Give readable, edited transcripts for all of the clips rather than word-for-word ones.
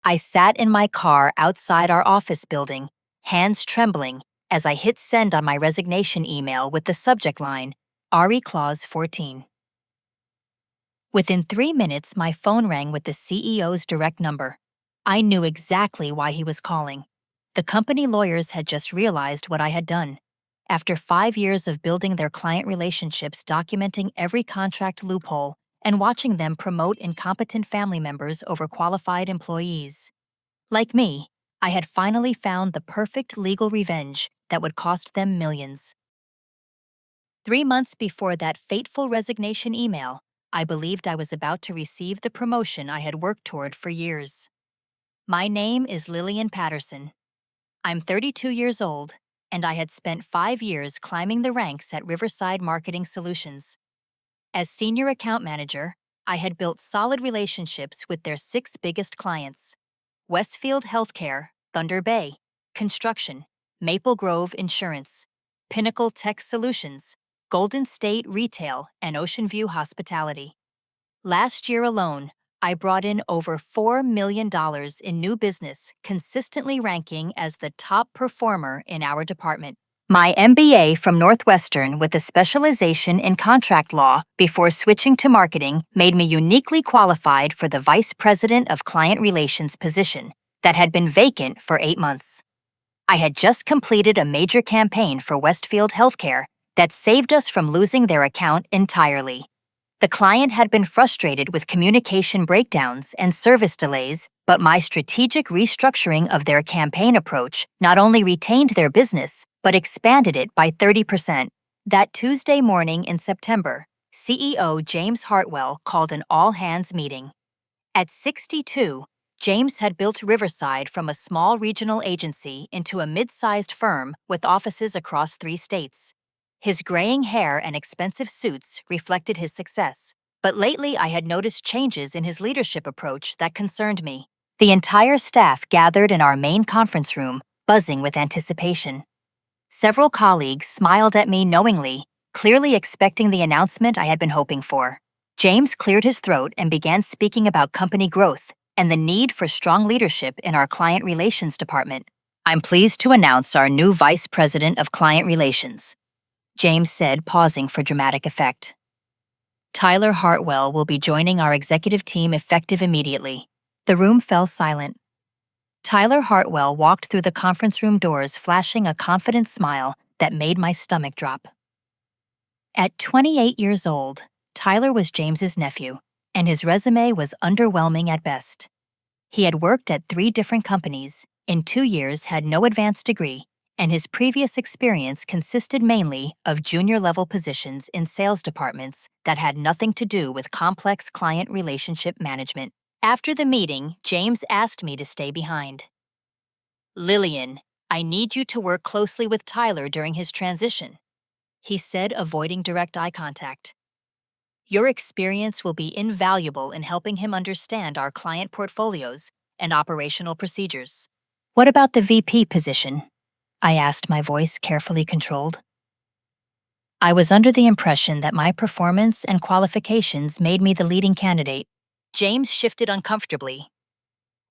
I sat in my car outside our office building, hands trembling, as I hit send on my resignation email with the subject line, RE Clause 14. Within 3 minutes, my phone rang with the CEO's direct number. I knew exactly why he was calling. The company lawyers had just realized what I had done. After 5 years of building their client relationships, documenting every contract loophole, and watching them promote incompetent family members over qualified employees. Like me, I had finally found the perfect legal revenge that would cost them millions. 3 months before that fateful resignation email, I believed I was about to receive the promotion I had worked toward for years. My name is Lillian Patterson. I'm 32 years old, and I had spent 5 years climbing the ranks at Riverside Marketing Solutions. As senior account manager, I had built solid relationships with their 6 biggest clients: Westfield Healthcare, Thunder Bay, Construction, Maple Grove Insurance, Pinnacle Tech Solutions, Golden State Retail, and Ocean View Hospitality. Last year alone, I brought in over $4 million in new business, consistently ranking as the top performer in our department. My MBA from Northwestern with a specialization in contract law before switching to marketing made me uniquely qualified for the Vice President of Client Relations position that had been vacant for 8 months. I had just completed a major campaign for Westfield Healthcare that saved us from losing their account entirely. The client had been frustrated with communication breakdowns and service delays, but my strategic restructuring of their campaign approach not only retained their business, but expanded it by 30%. That Tuesday morning in September, CEO James Hartwell called an all-hands meeting. At 62, James had built Riverside from a small regional agency into a mid-sized firm with offices across 3 states. His graying hair and expensive suits reflected his success, but lately I had noticed changes in his leadership approach that concerned me. The entire staff gathered in our main conference room, buzzing with anticipation. Several colleagues smiled at me knowingly, clearly expecting the announcement I had been hoping for. James cleared his throat and began speaking about company growth and the need for strong leadership in our client relations department. "I'm pleased to announce our new Vice President of Client Relations," James said, pausing for dramatic effect. "Tyler Hartwell will be joining our executive team effective immediately." The room fell silent. Tyler Hartwell walked through the conference room doors, flashing a confident smile that made my stomach drop. At 28 years old, Tyler was James's nephew, and his resume was underwhelming at best. He had worked at 3 different companies, in 2 years had no advanced degree, and his previous experience consisted mainly of junior-level positions in sales departments that had nothing to do with complex client relationship management. After the meeting, James asked me to stay behind. "Lillian, I need you to work closely with Tyler during his transition," he said, avoiding direct eye contact. "Your experience will be invaluable in helping him understand our client portfolios and operational procedures." "What about the VP position?" I asked, my voice carefully controlled. I was under the impression that my performance and qualifications made me the leading candidate. James shifted uncomfortably.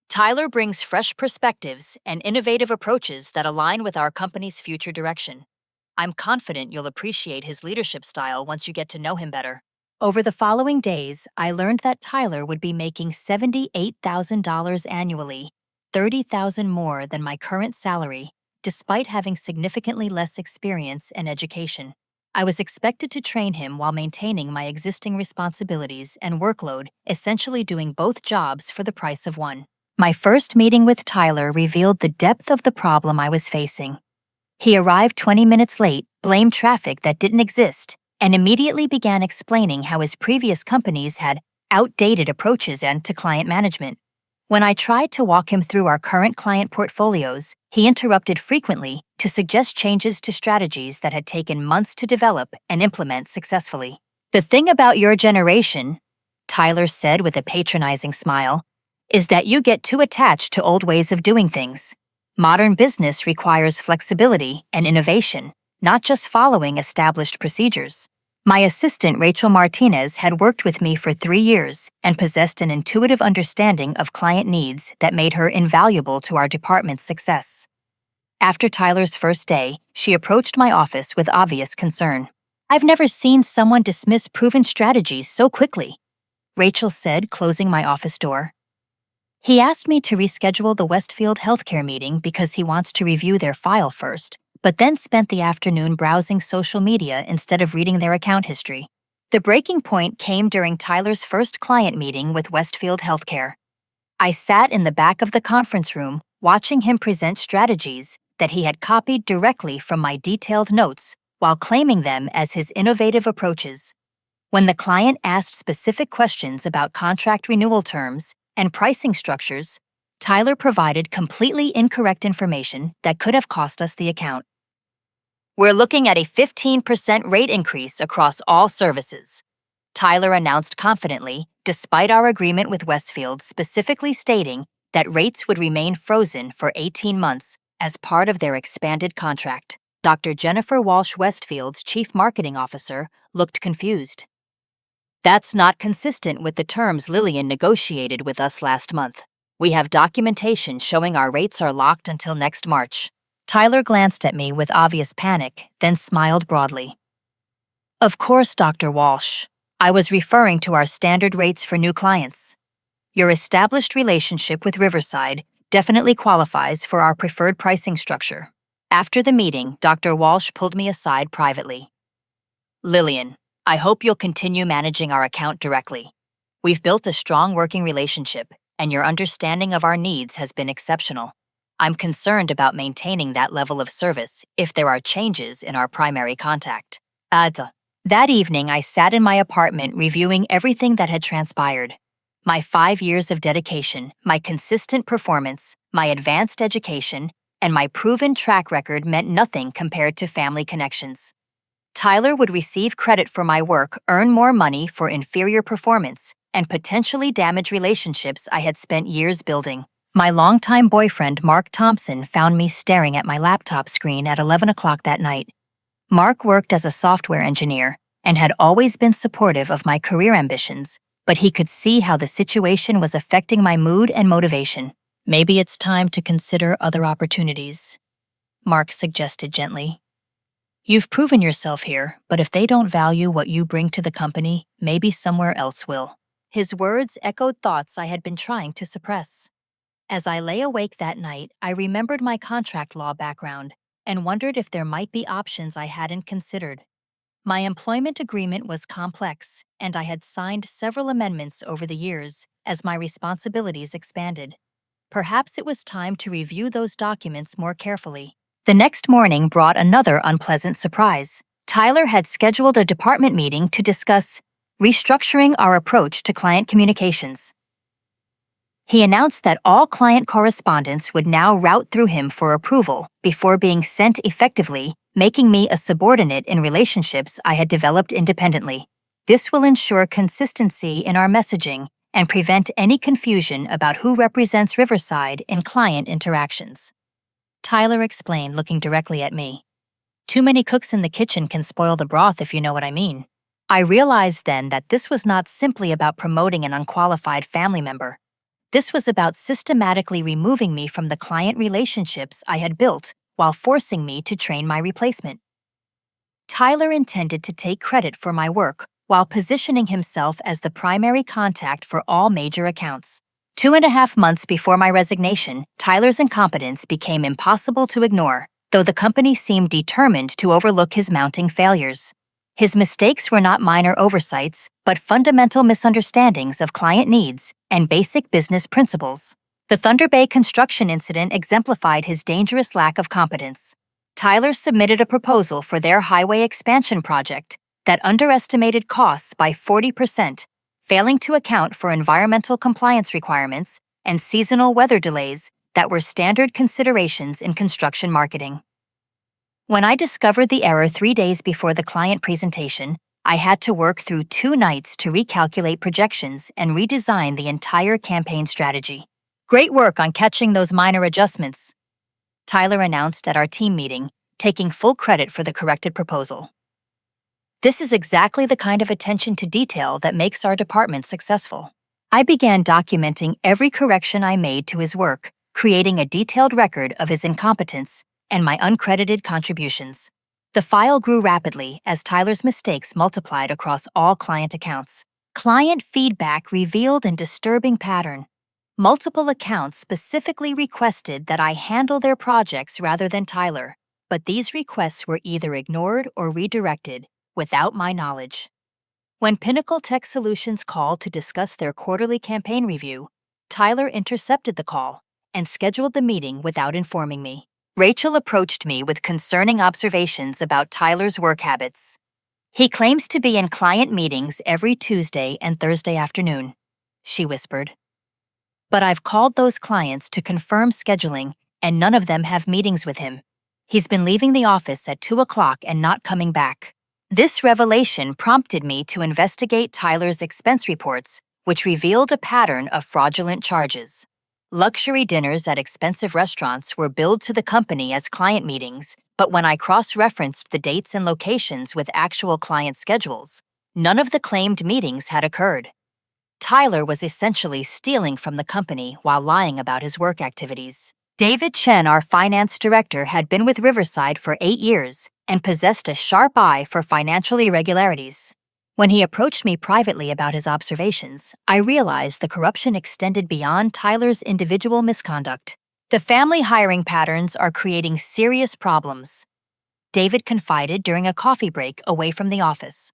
"Tyler brings fresh perspectives and innovative approaches that align with our company's future direction. I'm confident you'll appreciate his leadership style once you get to know him better." Over the following days, I learned that Tyler would be making $78,000 annually, $30,000 more than my current salary, despite having significantly less experience and education. I was expected to train him while maintaining my existing responsibilities and workload, essentially doing both jobs for the price of one. My first meeting with Tyler revealed the depth of the problem I was facing. He arrived 20 minutes late, blamed traffic that didn't exist, and immediately began explaining how his previous companies had outdated approaches to client management. When I tried to walk him through our current client portfolios, he interrupted frequently to suggest changes to strategies that had taken months to develop and implement successfully. "The thing about your generation," Tyler said with a patronizing smile, "is that you get too attached to old ways of doing things. Modern business requires flexibility and innovation, not just following established procedures." My assistant, Rachel Martinez, had worked with me for 3 years and possessed an intuitive understanding of client needs that made her invaluable to our department's success. After Tyler's first day, she approached my office with obvious concern. "I've never seen someone dismiss proven strategies so quickly," Rachel said, closing my office door. "He asked me to reschedule the Westfield healthcare meeting because he wants to review their file first, but then spent the afternoon browsing social media instead of reading their account history." The breaking point came during Tyler's first client meeting with Westfield Healthcare. I sat in the back of the conference room, watching him present strategies that he had copied directly from my detailed notes while claiming them as his innovative approaches. When the client asked specific questions about contract renewal terms and pricing structures, Tyler provided completely incorrect information that could have cost us the account. "We're looking at a 15% rate increase across all services," Tyler announced confidently, despite our agreement with Westfield specifically stating that rates would remain frozen for 18 months as part of their expanded contract. Dr. Jennifer Walsh, Westfield's chief marketing officer, looked confused. "That's not consistent with the terms Lillian negotiated with us last month. We have documentation showing our rates are locked until next March." Tyler glanced at me with obvious panic, then smiled broadly. "Of course, Dr. Walsh. I was referring to our standard rates for new clients. Your established relationship with Riverside definitely qualifies for our preferred pricing structure." After the meeting, Dr. Walsh pulled me aside privately. "Lillian, I hope you'll continue managing our account directly. We've built a strong working relationship, and your understanding of our needs has been exceptional. I'm concerned about maintaining that level of service if there are changes in our primary contact." That evening, I sat in my apartment reviewing everything that had transpired. My 5 years of dedication, my consistent performance, my advanced education, and my proven track record meant nothing compared to family connections. Tyler would receive credit for my work, earn more money for inferior performance, and potentially damage relationships I had spent years building. My longtime boyfriend, Mark Thompson, found me staring at my laptop screen at 11 o'clock that night. Mark worked as a software engineer and had always been supportive of my career ambitions, but he could see how the situation was affecting my mood and motivation. "Maybe it's time to consider other opportunities," Mark suggested gently. "You've proven yourself here, but if they don't value what you bring to the company, maybe somewhere else will." His words echoed thoughts I had been trying to suppress. As I lay awake that night, I remembered my contract law background and wondered if there might be options I hadn't considered. My employment agreement was complex, and I had signed several amendments over the years as my responsibilities expanded. Perhaps it was time to review those documents more carefully. The next morning brought another unpleasant surprise. Tyler had scheduled a department meeting to discuss restructuring our approach to client communications. He announced that all client correspondence would now route through him for approval before being sent effectively, making me a subordinate in relationships I had developed independently. This will ensure consistency in our messaging and prevent any confusion about who represents Riverside in client interactions, Tyler explained, looking directly at me. "Too many cooks in the kitchen can spoil the broth, if you know what I mean." I realized then that this was not simply about promoting an unqualified family member. This was about systematically removing me from the client relationships I had built while forcing me to train my replacement. Tyler intended to take credit for my work while positioning himself as the primary contact for all major accounts. 2.5 months before my resignation, Tyler's incompetence became impossible to ignore, though the company seemed determined to overlook his mounting failures. His mistakes were not minor oversights, but fundamental misunderstandings of client needs and basic business principles. The Thunder Bay construction incident exemplified his dangerous lack of competence. Tyler submitted a proposal for their highway expansion project that underestimated costs by 40%, failing to account for environmental compliance requirements and seasonal weather delays that were standard considerations in construction marketing. When I discovered the error 3 days before the client presentation, I had to work through 2 nights to recalculate projections and redesign the entire campaign strategy. "Great work on catching those minor adjustments," Tyler announced at our team meeting, taking full credit for the corrected proposal. This is exactly the kind of attention to detail that makes our department successful. I began documenting every correction I made to his work, creating a detailed record of his incompetence and my uncredited contributions. The file grew rapidly as Tyler's mistakes multiplied across all client accounts. Client feedback revealed a disturbing pattern. Multiple accounts specifically requested that I handle their projects rather than Tyler, but these requests were either ignored or redirected without my knowledge. When Pinnacle Tech Solutions called to discuss their quarterly campaign review, Tyler intercepted the call and scheduled the meeting without informing me. Rachel approached me with concerning observations about Tyler's work habits. He claims to be in client meetings every Tuesday and Thursday afternoon, she whispered. But I've called those clients to confirm scheduling, and none of them have meetings with him. He's been leaving the office at 2 o'clock and not coming back. This revelation prompted me to investigate Tyler's expense reports, which revealed a pattern of fraudulent charges. Luxury dinners at expensive restaurants were billed to the company as client meetings, but when I cross-referenced the dates and locations with actual client schedules, none of the claimed meetings had occurred. Tyler was essentially stealing from the company while lying about his work activities. David Chen, our finance director, had been with Riverside for 8 years and possessed a sharp eye for financial irregularities. When he approached me privately about his observations, I realized the corruption extended beyond Tyler's individual misconduct. The family hiring patterns are creating serious problems, David confided during a coffee break away from the office.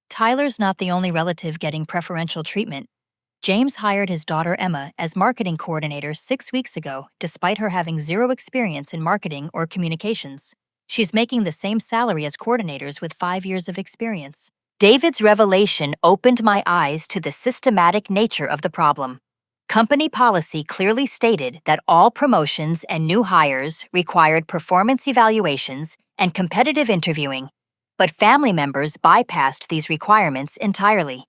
Tyler's not the only relative getting preferential treatment. James hired his daughter Emma as marketing coordinator 6 weeks ago, despite her having zero experience in marketing or communications. She's making the same salary as coordinators with 5 years of experience. David's revelation opened my eyes to the systematic nature of the problem. Company policy clearly stated that all promotions and new hires required performance evaluations and competitive interviewing, but family members bypassed these requirements entirely.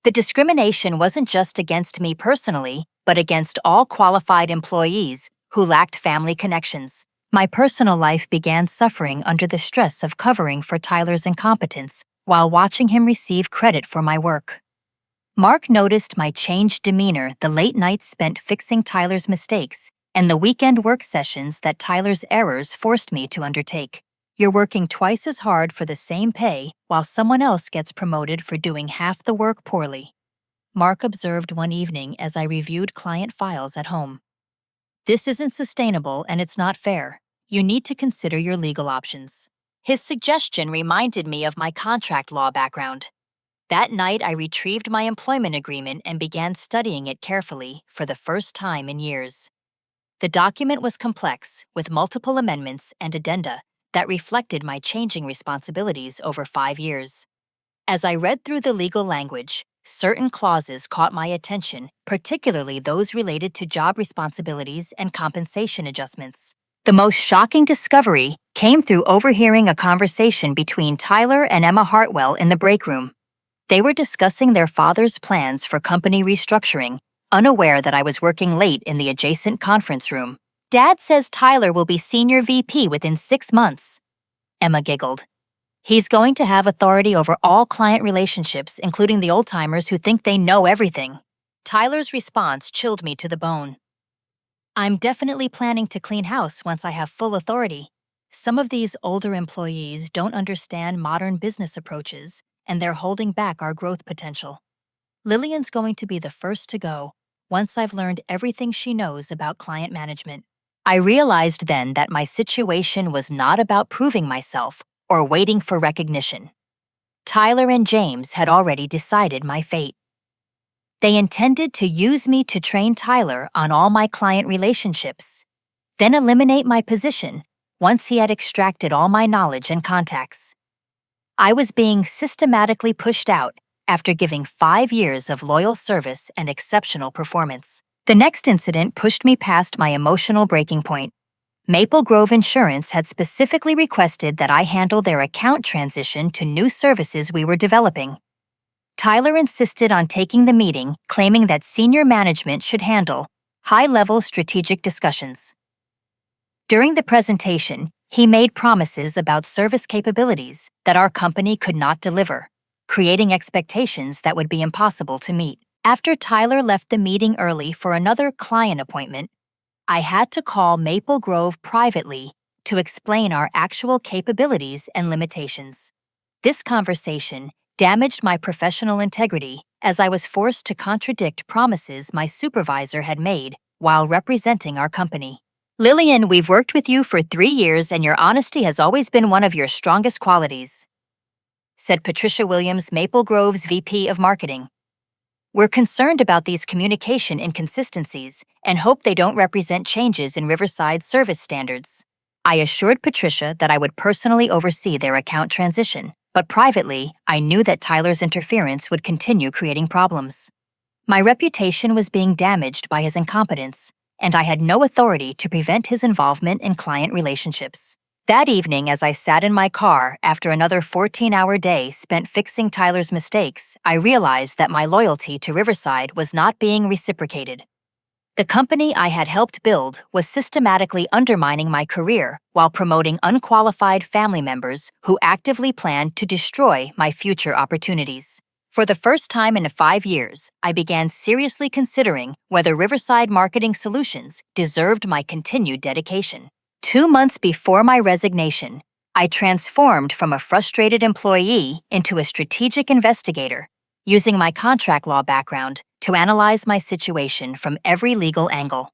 The discrimination wasn't just against me personally, but against all qualified employees who lacked family connections. My personal life began suffering under the stress of covering for Tyler's incompetence while watching him receive credit for my work. Mark noticed my changed demeanor the late nights spent fixing Tyler's mistakes and the weekend work sessions that Tyler's errors forced me to undertake. You're working twice as hard for the same pay while someone else gets promoted for doing half the work poorly, Mark observed one evening as I reviewed client files at home. This isn't sustainable and it's not fair. You need to consider your legal options. His suggestion reminded me of my contract law background. That night, I retrieved my employment agreement and began studying it carefully for the first time in years. The document was complex, with multiple amendments and addenda that reflected my changing responsibilities over 5 years. As I read through the legal language, certain clauses caught my attention, particularly those related to job responsibilities and compensation adjustments. The most shocking discovery came through overhearing a conversation between Tyler and Emma Hartwell in the break room. They were discussing their father's plans for company restructuring, unaware that I was working late in the adjacent conference room. Dad says Tyler will be senior VP within 6 months, Emma giggled. He's going to have authority over all client relationships, including the old-timers who think they know everything. Tyler's response chilled me to the bone. I'm definitely planning to clean house once I have full authority. Some of these older employees don't understand modern business approaches, and they're holding back our growth potential. Lillian's going to be the first to go once I've learned everything she knows about client management. I realized then that my situation was not about proving myself or waiting for recognition. Tyler and James had already decided my fate. They intended to use me to train Tyler on all my client relationships, then eliminate my position once he had extracted all my knowledge and contacts. I was being systematically pushed out after giving 5 years of loyal service and exceptional performance. The next incident pushed me past my emotional breaking point. Maple Grove Insurance had specifically requested that I handle their account transition to new services we were developing. Tyler insisted on taking the meeting, claiming that senior management should handle high-level strategic discussions. During the presentation, He made promises about service capabilities that our company could not deliver, creating expectations that would be impossible to meet. After Tyler left the meeting early for another client appointment, I had to call Maple Grove privately to explain our actual capabilities and limitations. This conversation damaged my professional integrity as I was forced to contradict promises my supervisor had made while representing our company. Lillian, we've worked with you for 3 years and your honesty has always been one of your strongest qualities, said Patricia Williams, Maple Grove's VP of Marketing. We're concerned about these communication inconsistencies and hope they don't represent changes in Riverside's service standards. I assured Patricia that I would personally oversee their account transition, but privately, I knew that Tyler's interference would continue creating problems. My reputation was being damaged by his incompetence, and I had no authority to prevent his involvement in client relationships. That evening, as I sat in my car after another 14-hour day spent fixing Tyler's mistakes, I realized that my loyalty to Riverside was not being reciprocated. The company I had helped build was systematically undermining my career while promoting unqualified family members who actively planned to destroy my future opportunities. For the first time in 5 years, I began seriously considering whether Riverside Marketing Solutions deserved my continued dedication. 2 months before my resignation, I transformed from a frustrated employee into a strategic investigator, using my contract law background to analyze my situation from every legal angle.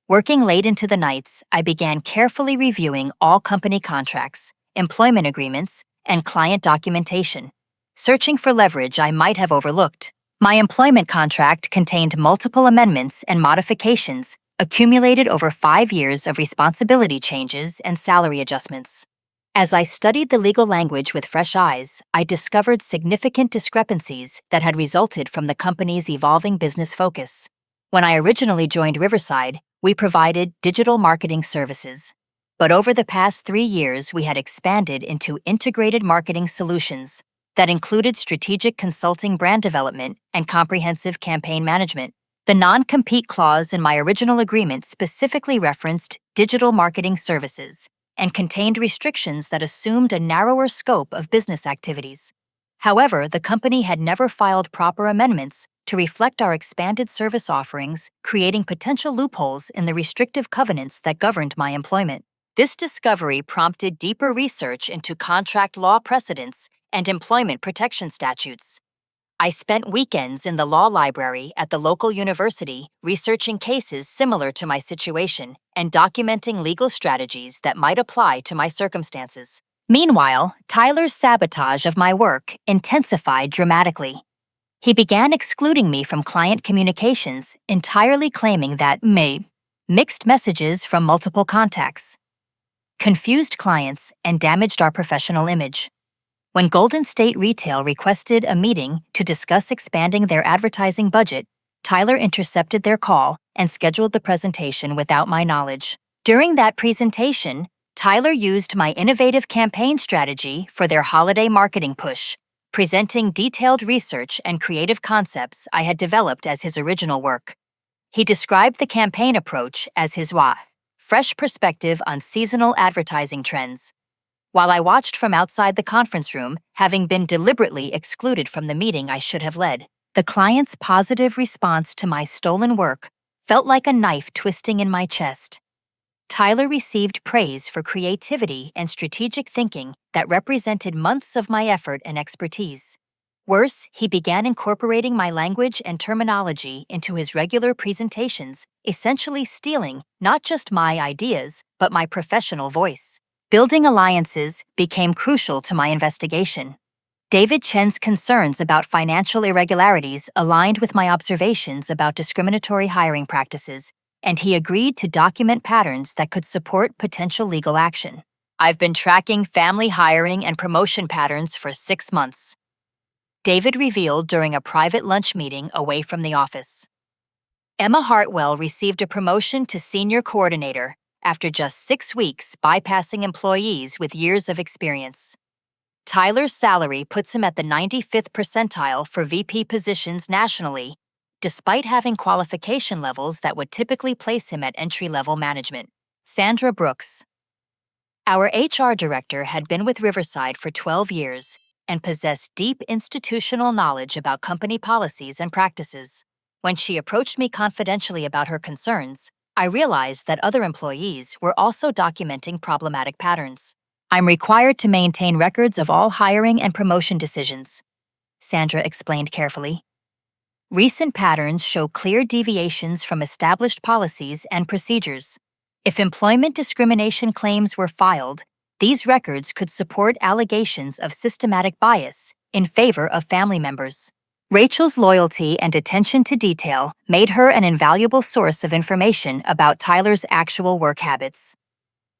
Working late into the nights, I began carefully reviewing all company contracts, employment agreements, and client documentation, searching for leverage I might have overlooked. My employment contract contained multiple amendments and modifications accumulated over 5 years of responsibility changes and salary adjustments. As I studied the legal language with fresh eyes, I discovered significant discrepancies that had resulted from the company's evolving business focus. When I originally joined Riverside, we provided digital marketing services. But over the past 3 years, we had expanded into integrated marketing solutions that included strategic consulting, brand development, and comprehensive campaign management. The non-compete clause in my original agreement specifically referenced digital marketing services and contained restrictions that assumed a narrower scope of business activities. However, the company had never filed proper amendments to reflect our expanded service offerings, creating potential loopholes in the restrictive covenants that governed my employment. This discovery prompted deeper research into contract law precedents and employment protection statutes. I spent weekends in the law library at the local university researching cases similar to my situation and documenting legal strategies that might apply to my circumstances. Meanwhile, Tyler's sabotage of my work intensified dramatically. He began excluding me from client communications, entirely claiming that mixed messages from multiple contacts, confused clients, and damaged our professional image. When Golden State Retail requested a meeting to discuss expanding their advertising budget, Tyler intercepted their call and scheduled the presentation without my knowledge. During that presentation, Tyler used my innovative campaign strategy for their holiday marketing push, presenting detailed research and creative concepts I had developed as his original work. He described the campaign approach as his fresh perspective on seasonal advertising trends. While I watched from outside the conference room, having been deliberately excluded from the meeting I should have led, the client's positive response to my stolen work felt like a knife twisting in my chest. Tyler received praise for creativity and strategic thinking that represented months of my effort and expertise. Worse, he began incorporating my language and terminology into his regular presentations, essentially stealing not just my ideas, but my professional voice. Building alliances became crucial to my investigation. David Chen's concerns about financial irregularities aligned with my observations about discriminatory hiring practices, and he agreed to document patterns that could support potential legal action. I've been tracking family hiring and promotion patterns for 6 months, David revealed during a private lunch meeting away from the office. Emma Hartwell received a promotion to senior coordinator after just 6 weeks bypassing employees with years of experience. Tyler's salary puts him at the 95th percentile for VP positions nationally, despite having qualification levels that would typically place him at entry-level management. Sandra Brooks. Our HR director had been with Riverside for 12 years and possessed deep institutional knowledge about company policies and practices. When she approached me confidentially about her concerns, I realized that other employees were also documenting problematic patterns. I'm required to maintain records of all hiring and promotion decisions, Sandra explained carefully. Recent patterns show clear deviations from established policies and procedures. If employment discrimination claims were filed, these records could support allegations of systematic bias in favor of family members. Rachel's loyalty and attention to detail made her an invaluable source of information about Tyler's actual work habits.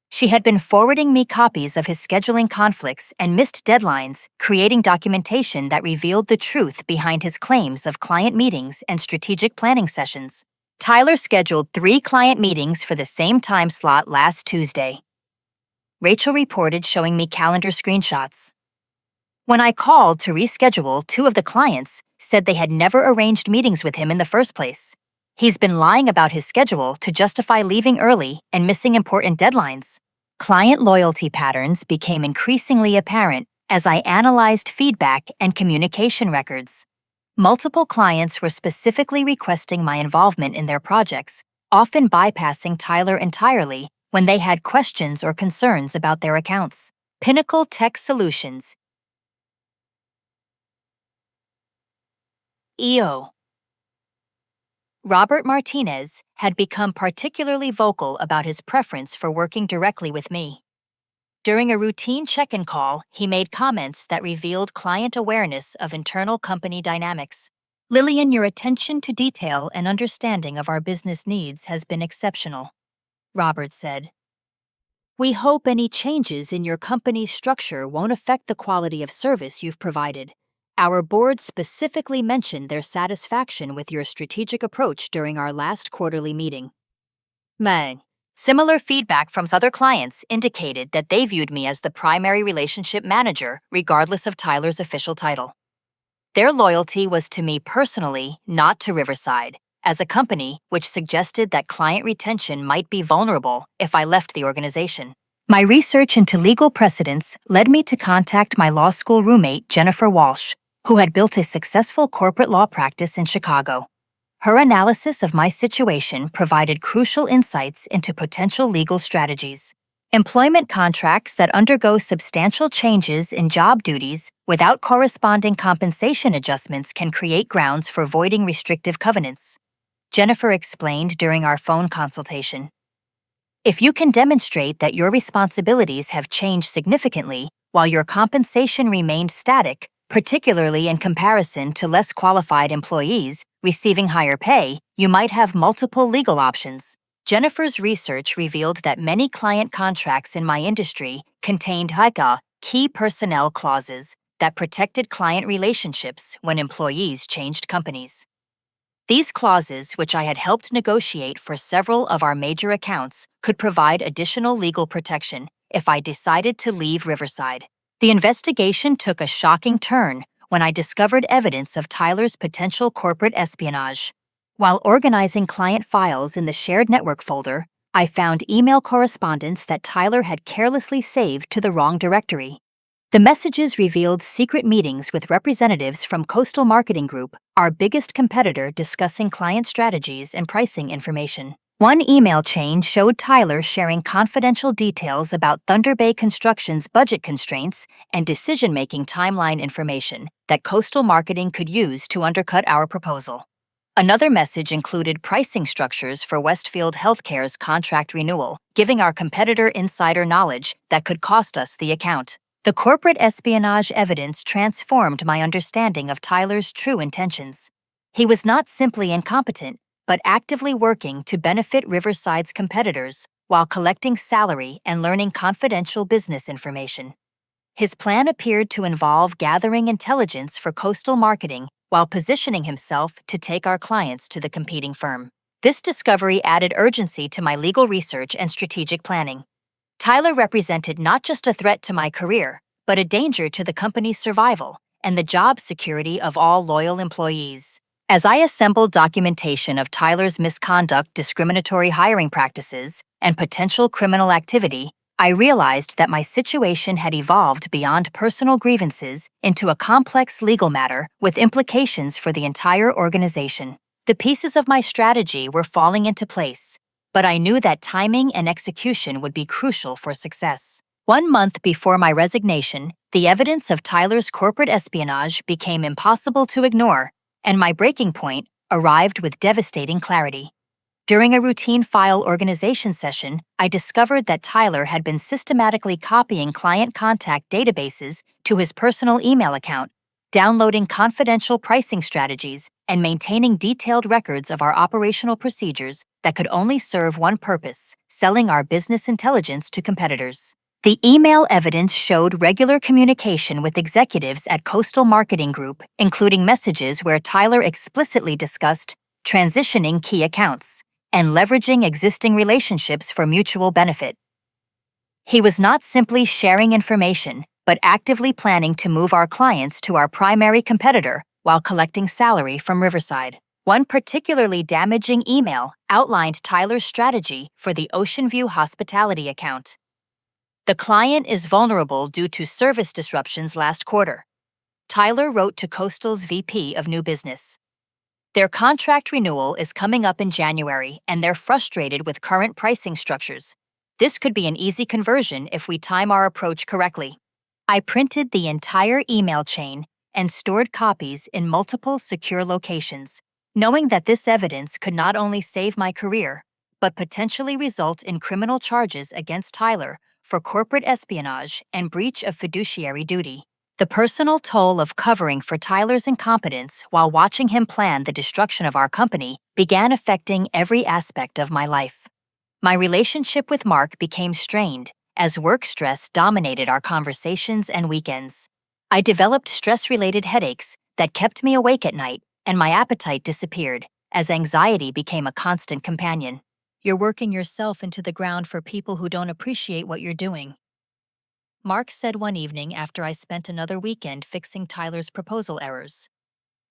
She had been forwarding me copies of his scheduling conflicts and missed deadlines, creating documentation that revealed the truth behind his claims of client meetings and strategic planning sessions. Tyler scheduled 3 client meetings for the same time slot last Tuesday. Rachel reported, showing me calendar screenshots. When I called to reschedule, 2 of the clients said they had never arranged meetings with him in the first place. He's been lying about his schedule to justify leaving early and missing important deadlines. Client loyalty patterns became increasingly apparent as I analyzed feedback and communication records. Multiple clients were specifically requesting my involvement in their projects, often bypassing Tyler entirely when they had questions or concerns about their accounts. Pinnacle Tech Solutions, EO. Robert Martinez had become particularly vocal about his preference for working directly with me. During a routine check-in call, he made comments that revealed client awareness of internal company dynamics. Lillian, your attention to detail and understanding of our business needs has been exceptional, Robert said. We hope any changes in your company's structure won't affect the quality of service you've provided. Our board specifically mentioned their satisfaction with your strategic approach during our last quarterly meeting. Similar feedback from other clients indicated that they viewed me as the primary relationship manager, regardless of Tyler's official title. Their loyalty was to me personally, not to Riverside, as a company, which suggested that client retention might be vulnerable if I left the organization. My research into legal precedents led me to contact my law school roommate, Jennifer Walsh, who had built a successful corporate law practice in Chicago. Her analysis of my situation provided crucial insights into potential legal strategies. Employment contracts that undergo substantial changes in job duties without corresponding compensation adjustments can create grounds for voiding restrictive covenants, Jennifer explained during our phone consultation. If you can demonstrate that your responsibilities have changed significantly while your compensation remained static, particularly in comparison to less qualified employees receiving higher pay, you might have multiple legal options. Jennifer's research revealed that many client contracts in my industry contained HICA, key personnel clauses, that protected client relationships when employees changed companies. These clauses, which I had helped negotiate for several of our major accounts, could provide additional legal protection if I decided to leave Riverside. The investigation took a shocking turn when I discovered evidence of Tyler's potential corporate espionage. While organizing client files in the shared network folder, I found email correspondence that Tyler had carelessly saved to the wrong directory. The messages revealed secret meetings with representatives from Coastal Marketing Group, our biggest competitor, discussing client strategies and pricing information. One email chain showed Tyler sharing confidential details about Thunder Bay Construction's budget constraints and decision-making timeline information that Coastal Marketing could use to undercut our proposal. Another message included pricing structures for Westfield Healthcare's contract renewal, giving our competitor insider knowledge that could cost us the account. The corporate espionage evidence transformed my understanding of Tyler's true intentions. He was not simply incompetent, but actively working to benefit Riverside's competitors while collecting salary and learning confidential business information. His plan appeared to involve gathering intelligence for Coastal Marketing while positioning himself to take our clients to the competing firm. This discovery added urgency to my legal research and strategic planning. Tyler represented not just a threat to my career, but a danger to the company's survival and the job security of all loyal employees. As I assembled documentation of Tyler's misconduct, discriminatory hiring practices, and potential criminal activity, I realized that my situation had evolved beyond personal grievances into a complex legal matter with implications for the entire organization. The pieces of my strategy were falling into place, but I knew that timing and execution would be crucial for success. 1 month before my resignation, the evidence of Tyler's corporate espionage became impossible to ignore, and my breaking point arrived with devastating clarity. During a routine file organization session, I discovered that Tyler had been systematically copying client contact databases to his personal email account, downloading confidential pricing strategies, and maintaining detailed records of our operational procedures that could only serve one purpose: selling our business intelligence to competitors. The email evidence showed regular communication with executives at Coastal Marketing Group, including messages where Tyler explicitly discussed transitioning key accounts and leveraging existing relationships for mutual benefit. He was not simply sharing information, but actively planning to move our clients to our primary competitor while collecting salary from Riverside. One particularly damaging email outlined Tyler's strategy for the Ocean View Hospitality account. The client is vulnerable due to service disruptions last quarter, Tyler wrote to Coastal's VP of New Business. Their contract renewal is coming up in January, and they're frustrated with current pricing structures. This could be an easy conversion if we time our approach correctly. I printed the entire email chain and stored copies in multiple secure locations, knowing that this evidence could not only save my career, but potentially result in criminal charges against Tyler for corporate espionage and breach of fiduciary duty. The personal toll of covering for Tyler's incompetence while watching him plan the destruction of our company began affecting every aspect of my life. My relationship with Mark became strained as work stress dominated our conversations and weekends. I developed stress-related headaches that kept me awake at night, and my appetite disappeared as anxiety became a constant companion. You're working yourself into the ground for people who don't appreciate what you're doing, Mark said one evening after I spent another weekend fixing Tyler's proposal errors.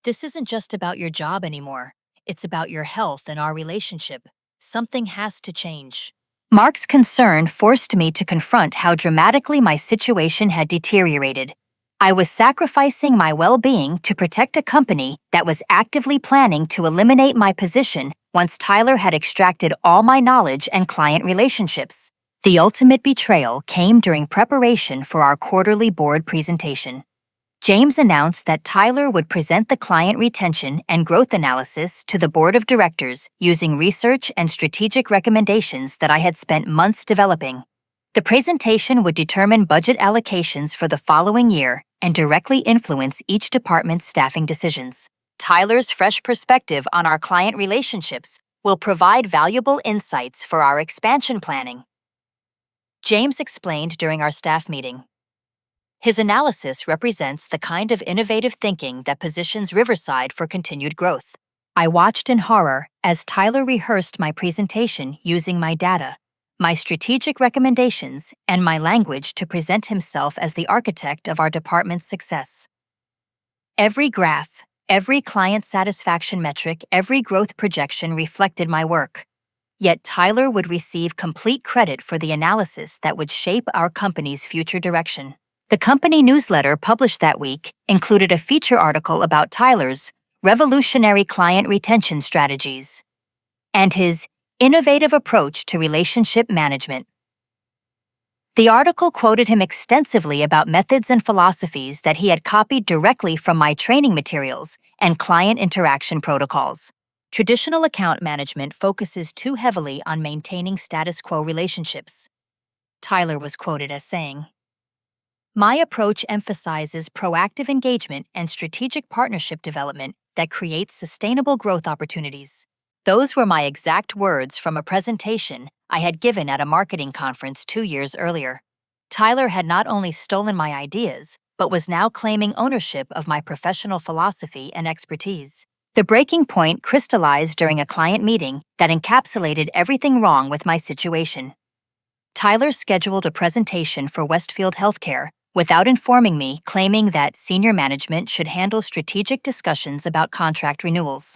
This isn't just about your job anymore. It's about your health and our relationship. Something has to change. Mark's concern forced me to confront how dramatically my situation had deteriorated. I was sacrificing my well-being to protect a company that was actively planning to eliminate my position once Tyler had extracted all my knowledge and client relationships. The ultimate betrayal came during preparation for our quarterly board presentation. James announced that Tyler would present the client retention and growth analysis to the board of directors using research and strategic recommendations that I had spent months developing. The presentation would determine budget allocations for the following year and directly influence each department's staffing decisions. Tyler's fresh perspective on our client relationships will provide valuable insights for our expansion planning, James explained during our staff meeting. His analysis represents the kind of innovative thinking that positions Riverside for continued growth. I watched in horror as Tyler rehearsed my presentation using my data, my strategic recommendations, and my language to present himself as the architect of our department's success. Every graph, every client satisfaction metric, every growth projection reflected my work. Yet Tyler would receive complete credit for the analysis that would shape our company's future direction. The company newsletter published that week included a feature article about Tyler's revolutionary client retention strategies and his innovative approach to relationship management. The article quoted him extensively about methods and philosophies that he had copied directly from my training materials and client interaction protocols. Traditional account management focuses too heavily on maintaining status quo relationships, Tyler was quoted as saying. My approach emphasizes proactive engagement and strategic partnership development that creates sustainable growth opportunities. Those were my exact words from a presentation I had given at a marketing conference 2 years earlier. Tyler had not only stolen my ideas, but was now claiming ownership of my professional philosophy and expertise. The breaking point crystallized during a client meeting that encapsulated everything wrong with my situation. Tyler scheduled a presentation for Westfield Healthcare without informing me, claiming that senior management should handle strategic discussions about contract renewals.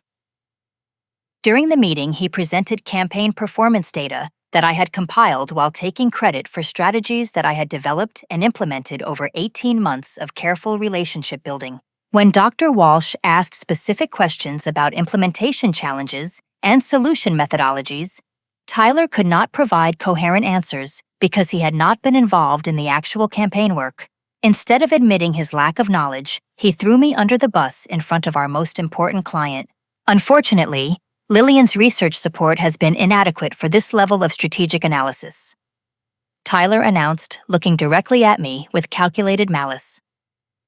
During the meeting, he presented campaign performance data that I had compiled while taking credit for strategies that I had developed and implemented over 18 months of careful relationship building. When Dr. Walsh asked specific questions about implementation challenges and solution methodologies, Tyler could not provide coherent answers because he had not been involved in the actual campaign work. Instead of admitting his lack of knowledge, he threw me under the bus in front of our most important client. Unfortunately, Lillian's research support has been inadequate for this level of strategic analysis, Tyler announced, looking directly at me with calculated malice.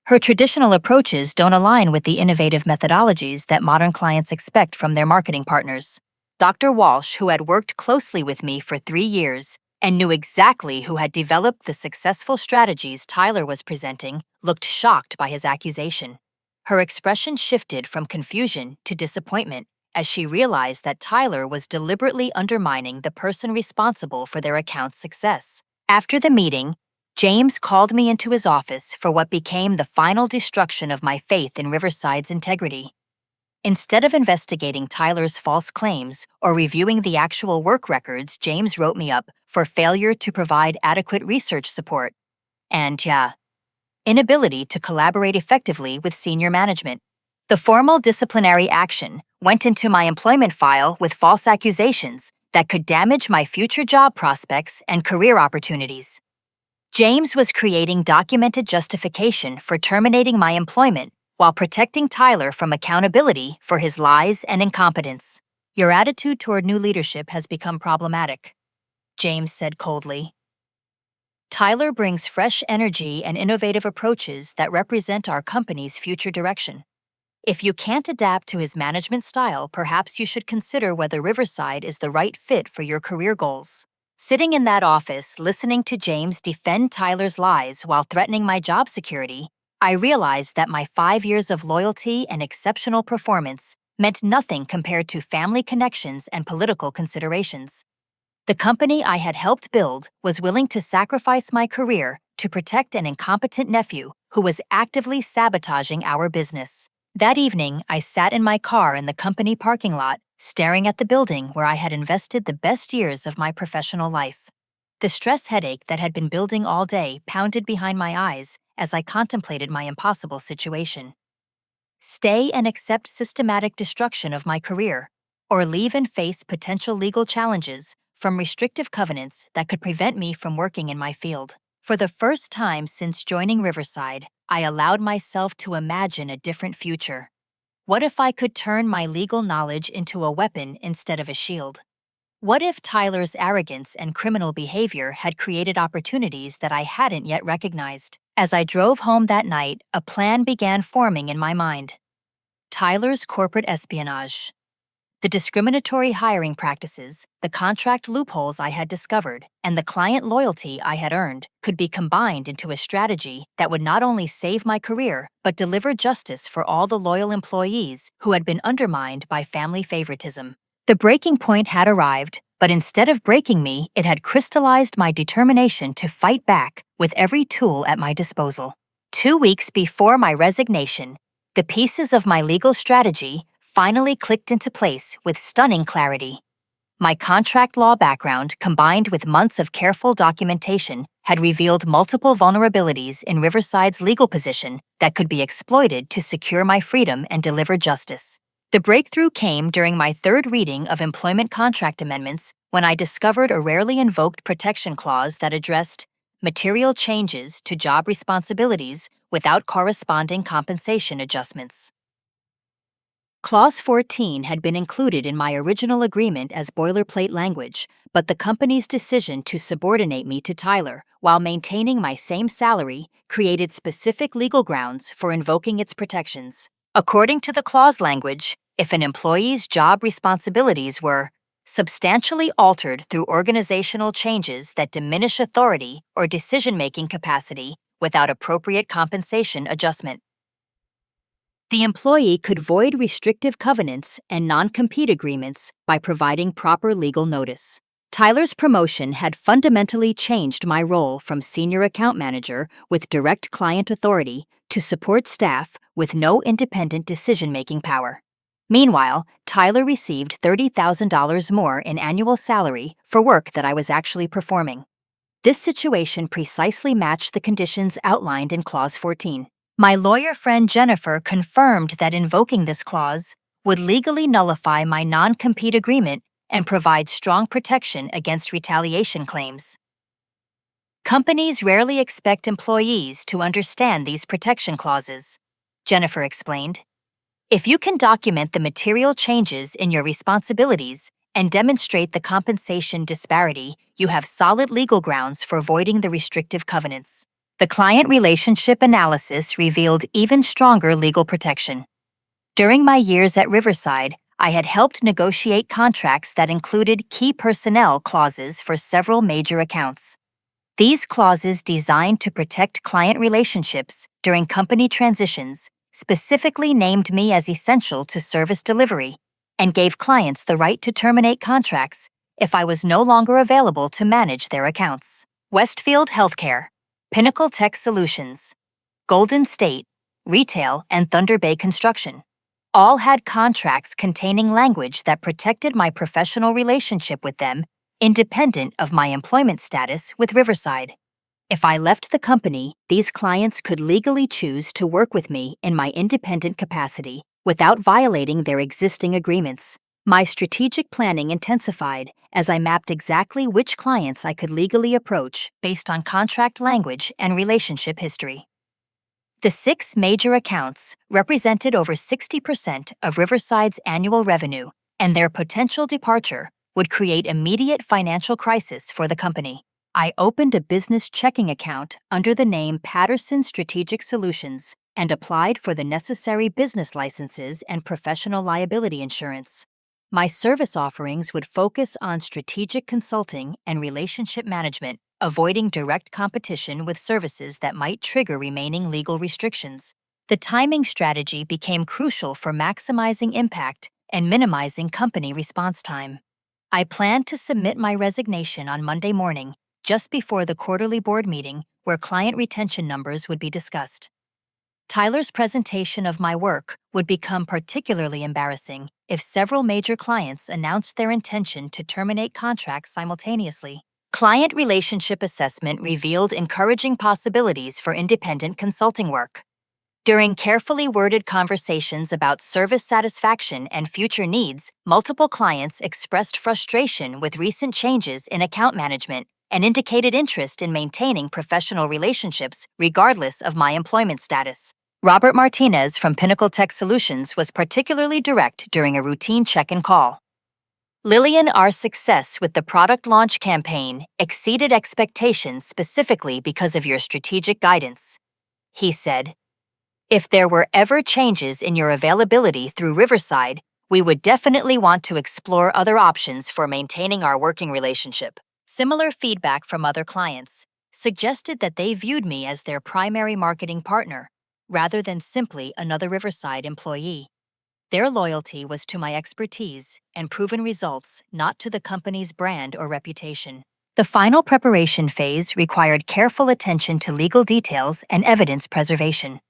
Her traditional approaches don't align with the innovative methodologies that modern clients expect from their marketing partners. Dr. Walsh, who had worked closely with me for 3 years and knew exactly who had developed the successful strategies Tyler was presenting, looked shocked by his accusation. Her expression shifted from confusion to disappointment as she realized that Tyler was deliberately undermining the person responsible for their account's success. After the meeting, James called me into his office for what became the final destruction of my faith in Riverside's integrity. Instead of investigating Tyler's false claims or reviewing the actual work records, James wrote me up for failure to provide adequate research support and, inability to collaborate effectively with senior management. The formal disciplinary action went into my employment file with false accusations that could damage my future job prospects and career opportunities. James was creating documented justification for terminating my employment while protecting Tyler from accountability for his lies and incompetence. Your attitude toward new leadership has become problematic, James said coldly. Tyler brings fresh energy and innovative approaches that represent our company's future direction. If you can't adapt to his management style, perhaps you should consider whether Riverside is the right fit for your career goals. Sitting in that office, listening to James defend Tyler's lies while threatening my job security, I realized that my 5 years of loyalty and exceptional performance meant nothing compared to family connections and political considerations. The company I had helped build was willing to sacrifice my career to protect an incompetent nephew who was actively sabotaging our business. That evening, I sat in my car in the company parking lot, staring at the building where I had invested the best years of my professional life. The stress headache that had been building all day pounded behind my eyes as I contemplated my impossible situation. Stay and accept systematic destruction of my career, or leave and face potential legal challenges from restrictive covenants that could prevent me from working in my field. For the first time since joining Riverside, I allowed myself to imagine a different future. What if I could turn my legal knowledge into a weapon instead of a shield? What if Tyler's arrogance and criminal behavior had created opportunities that I hadn't yet recognized? As I drove home that night, a plan began forming in my mind. Tyler's corporate espionage. The discriminatory hiring practices, the contract loopholes I had discovered, and the client loyalty I had earned could be combined into a strategy that would not only save my career, but deliver justice for all the loyal employees who had been undermined by family favoritism. The breaking point had arrived, but instead of breaking me, it had crystallized my determination to fight back with every tool at my disposal. 2 weeks before my resignation, the pieces of my legal strategy finally clicked into place with stunning clarity. My contract law background, combined with months of careful documentation, had revealed multiple vulnerabilities in Riverside's legal position that could be exploited to secure my freedom and deliver justice. The breakthrough came during my third reading of employment contract amendments when I discovered a rarely invoked protection clause that addressed material changes to job responsibilities without corresponding compensation adjustments. Clause 14 had been included in my original agreement as boilerplate language, but the company's decision to subordinate me to Tyler while maintaining my same salary created specific legal grounds for invoking its protections. According to the clause language, if an employee's job responsibilities were substantially altered through organizational changes that diminish authority or decision-making capacity without appropriate compensation adjustment, the employee could void restrictive covenants and non-compete agreements by providing proper legal notice. Tyler's promotion had fundamentally changed my role from senior account manager with direct client authority to support staff with no independent decision-making power. Meanwhile, Tyler received $30,000 more in annual salary for work that I was actually performing. This situation precisely matched the conditions outlined in Clause 14. My lawyer friend Jennifer confirmed that invoking this clause would legally nullify my non-compete agreement and provide strong protection against retaliation claims. Companies rarely expect employees to understand these protection clauses, Jennifer explained. If you can document the material changes in your responsibilities and demonstrate the compensation disparity, you have solid legal grounds for voiding the restrictive covenants. The client relationship analysis revealed even stronger legal protection. During my years at Riverside, I had helped negotiate contracts that included key personnel clauses for several major accounts. These clauses, designed to protect client relationships during company transitions, specifically named me as essential to service delivery and gave clients the right to terminate contracts if I was no longer available to manage their accounts. Westfield Healthcare, Pinnacle Tech Solutions, Golden State, Retail, and Thunder Bay Construction all had contracts containing language that protected my professional relationship with them, independent of my employment status with Riverside. If I left the company, these clients could legally choose to work with me in my independent capacity without violating their existing agreements. My strategic planning intensified as I mapped exactly which clients I could legally approach based on contract language and relationship history. The 6 major accounts represented over 60% of Riverside's annual revenue, and their potential departure would create immediate financial crisis for the company. I opened a business checking account under the name Patterson Strategic Solutions and applied for the necessary business licenses and professional liability insurance. My service offerings would focus on strategic consulting and relationship management, avoiding direct competition with services that might trigger remaining legal restrictions. The timing strategy became crucial for maximizing impact and minimizing company response time. I planned to submit my resignation on Monday morning, just before the quarterly board meeting where client retention numbers would be discussed. Tyler's presentation of my work would become particularly embarrassing if several major clients announced their intention to terminate contracts simultaneously. Client relationship assessment revealed encouraging possibilities for independent consulting work. During carefully worded conversations about service satisfaction and future needs, multiple clients expressed frustration with recent changes in account management and indicated interest in maintaining professional relationships regardless of my employment status. Robert Martinez from Pinnacle Tech Solutions was particularly direct during a routine check-in call. Lillian, our success with the product launch campaign exceeded expectations specifically because of your strategic guidance, he said. If there were ever changes in your availability through Riverside, we would definitely want to explore other options for maintaining our working relationship. Similar feedback from other clients suggested that they viewed me as their primary marketing partner, rather than simply another Riverside employee. Their loyalty was to my expertise and proven results, not to the company's brand or reputation. The final preparation phase required careful attention to legal details and evidence preservation.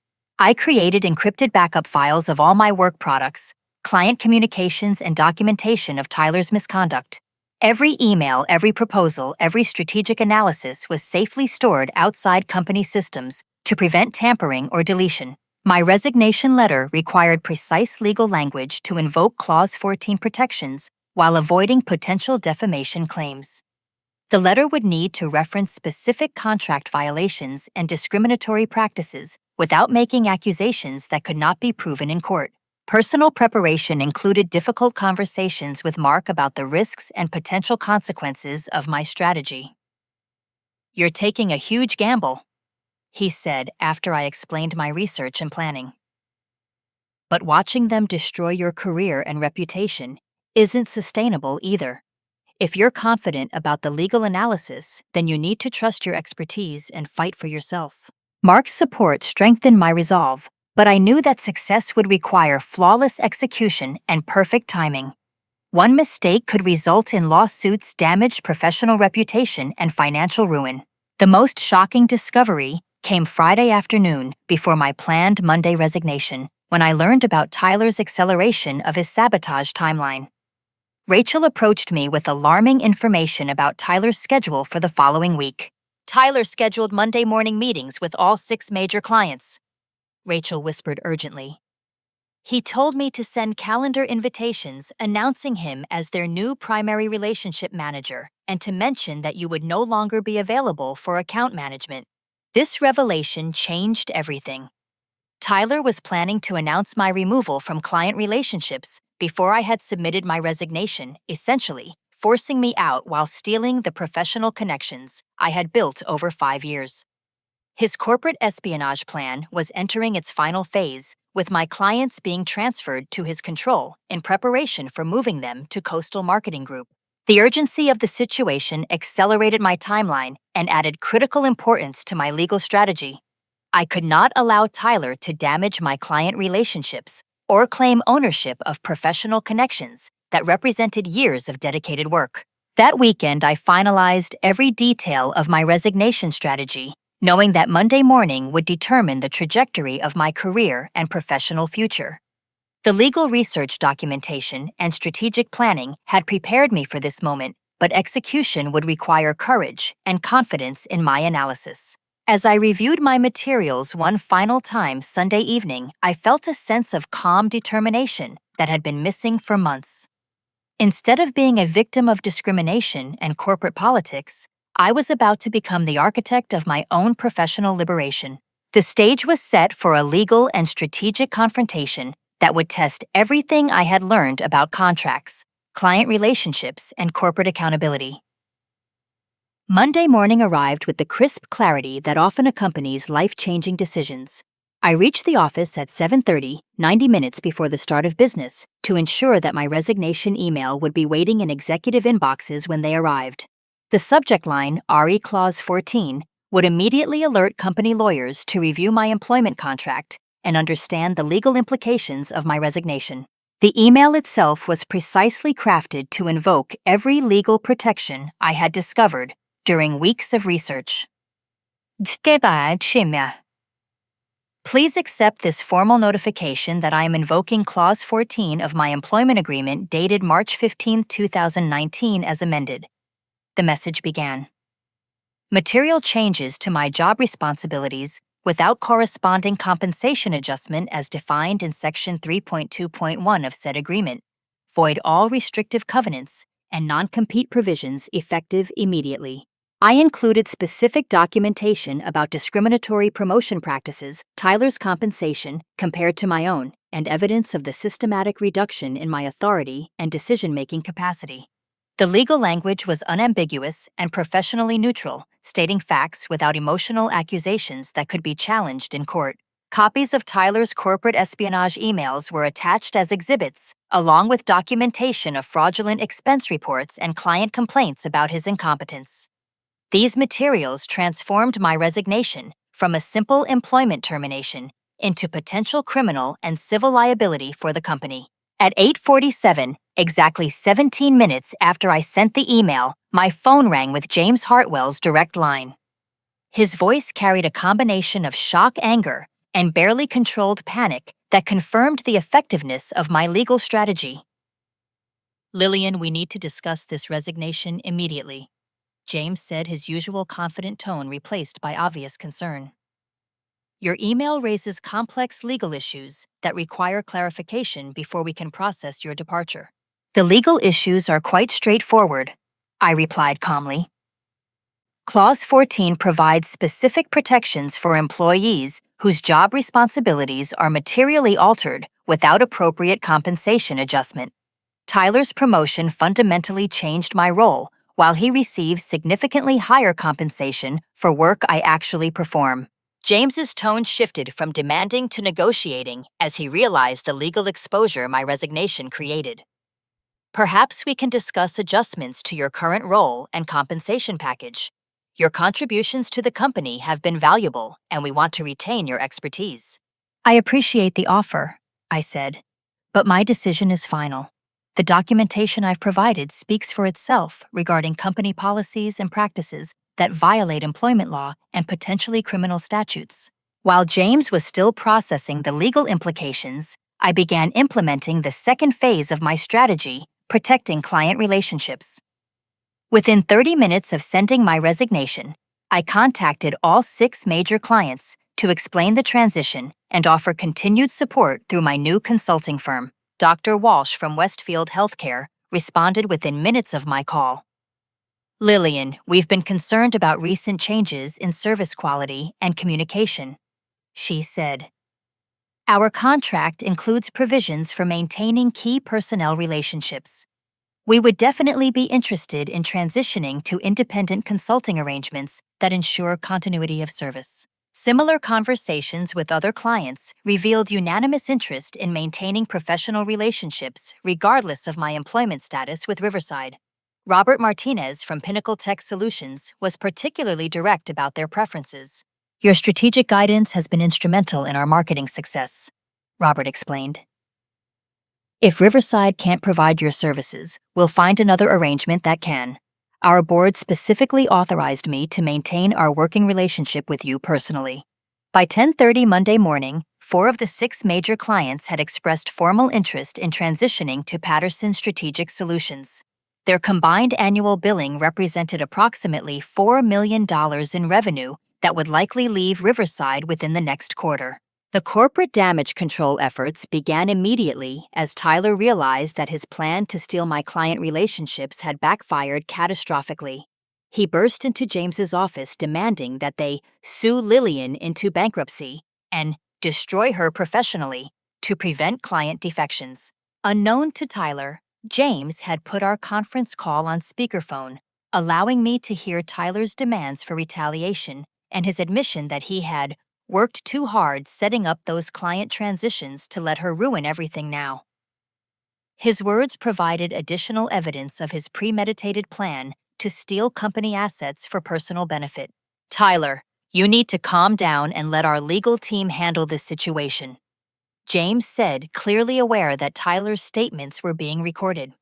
I created encrypted backup files of all my work products, client communications, and documentation of Tyler's misconduct. Every email, every proposal, every strategic analysis was safely stored outside company systems to prevent tampering or deletion. My resignation letter required precise legal language to invoke Clause 14 protections while avoiding potential defamation claims. The letter would need to reference specific contract violations and discriminatory practices without making accusations that could not be proven in court. Personal preparation included difficult conversations with Mark about the risks and potential consequences of my strategy. "You're taking a huge gamble," he said after I explained my research and planning. "But watching them destroy your career and reputation isn't sustainable either. If you're confident about the legal analysis, then you need to trust your expertise and fight for yourself." Mark's support strengthened my resolve, but I knew that success would require flawless execution and perfect timing. One mistake could result in lawsuits, damaged professional reputation, and financial ruin. The most shocking discovery came Friday afternoon before my planned Monday resignation, when I learned about Tyler's acceleration of his sabotage timeline. Rachel approached me with alarming information about Tyler's schedule for the following week. Tyler scheduled Monday morning meetings with all 6 major clients, Rachel whispered urgently. He told me to send calendar invitations announcing him as their new primary relationship manager and to mention that you would no longer be available for account management. This revelation changed everything. Tyler was planning to announce my removal from client relationships before I had submitted my resignation, essentially forcing me out while stealing the professional connections I had built over 5 years. His corporate espionage plan was entering its final phase, with my clients being transferred to his control in preparation for moving them to Coastal Marketing Group. The urgency of the situation accelerated my timeline and added critical importance to my legal strategy. I could not allow Tyler to damage my client relationships or claim ownership of professional connections that represented years of dedicated work. That weekend, I finalized every detail of my resignation strategy, knowing that Monday morning would determine the trajectory of my career and professional future. The legal research documentation and strategic planning had prepared me for this moment, but execution would require courage and confidence in my analysis. As I reviewed my materials one final time Sunday evening, I felt a sense of calm determination that had been missing for months. Instead of being a victim of discrimination and corporate politics, I was about to become the architect of my own professional liberation. The stage was set for a legal and strategic confrontation that would test everything I had learned about contracts, client relationships, and corporate accountability. Monday morning arrived with the crisp clarity that often accompanies life-changing decisions. I reached the office at 7:30, 90 minutes before the start of business, to ensure that my resignation email would be waiting in executive inboxes when they arrived. The subject line, RE Clause 14, would immediately alert company lawyers to review my employment contract and understand the legal implications of my resignation. The email itself was precisely crafted to invoke every legal protection I had discovered during weeks of research. Please accept this formal notification that I am invoking Clause 14 of my employment agreement dated March 15, 2019 as amended. The message began. Material changes to my job responsibilities without corresponding compensation adjustment as defined in Section 3.2.1 of said agreement. Void all restrictive covenants and non-compete provisions effective immediately. I included specific documentation about discriminatory promotion practices, Tyler's compensation compared to my own, and evidence of the systematic reduction in my authority and decision-making capacity. The legal language was unambiguous and professionally neutral, stating facts without emotional accusations that could be challenged in court. Copies of Tyler's corporate espionage emails were attached as exhibits, along with documentation of fraudulent expense reports and client complaints about his incompetence. These materials transformed my resignation from a simple employment termination into potential criminal and civil liability for the company. At 8:47, exactly 17 minutes after I sent the email, my phone rang with James Hartwell's direct line. His voice carried a combination of shock, anger, and barely controlled panic that confirmed the effectiveness of my legal strategy. "Lillian, we need to discuss this resignation immediately," James said, his usual confident tone replaced by obvious concern. "Your email raises complex legal issues that require clarification before we can process your departure." "The legal issues are quite straightforward," I replied calmly. Clause 14 provides specific protections for employees whose job responsibilities are materially altered without appropriate compensation adjustment. Tyler's promotion fundamentally changed my role, while he receives significantly higher compensation for work I actually perform. James's tone shifted from demanding to negotiating as he realized the legal exposure my resignation created. "Perhaps we can discuss adjustments to your current role and compensation package. Your contributions to the company have been valuable, and we want to retain your expertise." "I appreciate the offer," I said, "but my decision is final. The documentation I've provided speaks for itself regarding company policies and practices that violate employment law and potentially criminal statutes." While James was still processing the legal implications, I began implementing the second phase of my strategy, protecting client relationships. Within 30 minutes of sending my resignation, I contacted all 6 major clients to explain the transition and offer continued support through my new consulting firm. Dr. Walsh from Westfield Healthcare responded within minutes of my call. Lillian, we've been concerned about recent changes in service quality and communication, she said. Our contract includes provisions for maintaining key personnel relationships. We would definitely be interested in transitioning to independent consulting arrangements that ensure continuity of service. Similar conversations with other clients revealed unanimous interest in maintaining professional relationships regardless of my employment status with Riverside. Robert Martinez from Pinnacle Tech Solutions was particularly direct about their preferences. Your strategic guidance has been instrumental in our marketing success, Robert explained. If Riverside can't provide your services, we'll find another arrangement that can. Our board specifically authorized me to maintain our working relationship with you personally. By 10:30 Monday morning, 4 of the 6 major clients had expressed formal interest in transitioning to Patterson Strategic Solutions. Their combined annual billing represented approximately $4 million in revenue that would likely leave Riverside within the next quarter. The corporate damage control efforts began immediately as Tyler realized that his plan to steal my client relationships had backfired catastrophically. He burst into James's office demanding that they sue Lillian into bankruptcy and destroy her professionally to prevent client defections. Unknown to Tyler, James had put our conference call on speakerphone, allowing me to hear Tyler's demands for retaliation and his admission that he had worked too hard setting up those client transitions to let her ruin everything now. His words provided additional evidence of his premeditated plan to steal company assets for personal benefit. Tyler, you need to calm down and let our legal team handle this situation, James said, clearly aware that Tyler's statements were being recorded.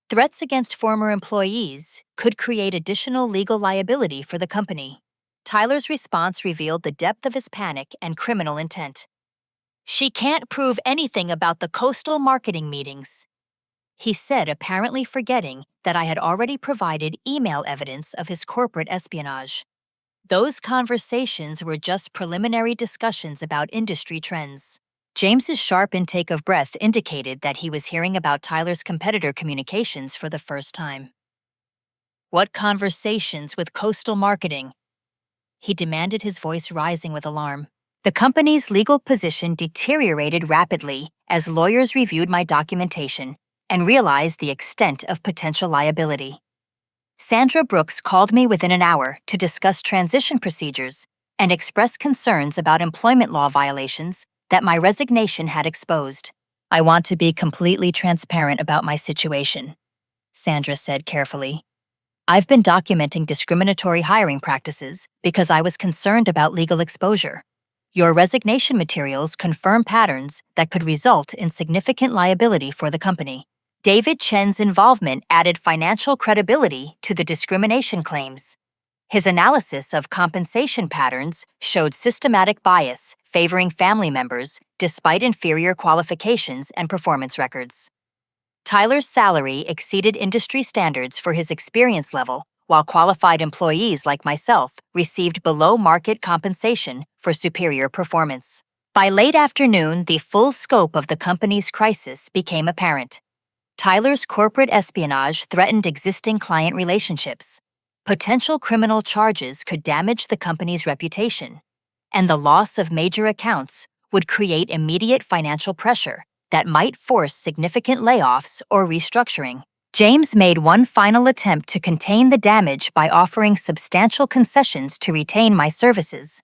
Threats against former employees could create additional legal liability for the company. Tyler's response revealed the depth of his panic and criminal intent. She can't prove anything about the coastal marketing meetings, he said, apparently forgetting that I had already provided email evidence of his corporate espionage. Those conversations were just preliminary discussions about industry trends. James's sharp intake of breath indicated that he was hearing about Tyler's competitor communications for the first time. What conversations with coastal marketing? He demanded, his voice rising with alarm. The company's legal position deteriorated rapidly as lawyers reviewed my documentation and realized the extent of potential liability. Sandra Brooks called me within an hour to discuss transition procedures and express concerns about employment law violations that my resignation had exposed. I want to be completely transparent about my situation, Sandra said carefully. I've been documenting discriminatory hiring practices because I was concerned about legal exposure. Your resignation materials confirm patterns that could result in significant liability for the company. David Chen's involvement added financial credibility to the discrimination claims. His analysis of compensation patterns showed systematic bias favoring family members despite inferior qualifications and performance records. Tyler's salary exceeded industry standards for his experience level, while qualified employees like myself received below-market compensation for superior performance. By late afternoon, the full scope of the company's crisis became apparent. Tyler's corporate espionage threatened existing client relationships. Potential criminal charges could damage the company's reputation, and the loss of major accounts would create immediate financial pressure that might force significant layoffs or restructuring. James made one final attempt to contain the damage by offering substantial concessions to retain my services.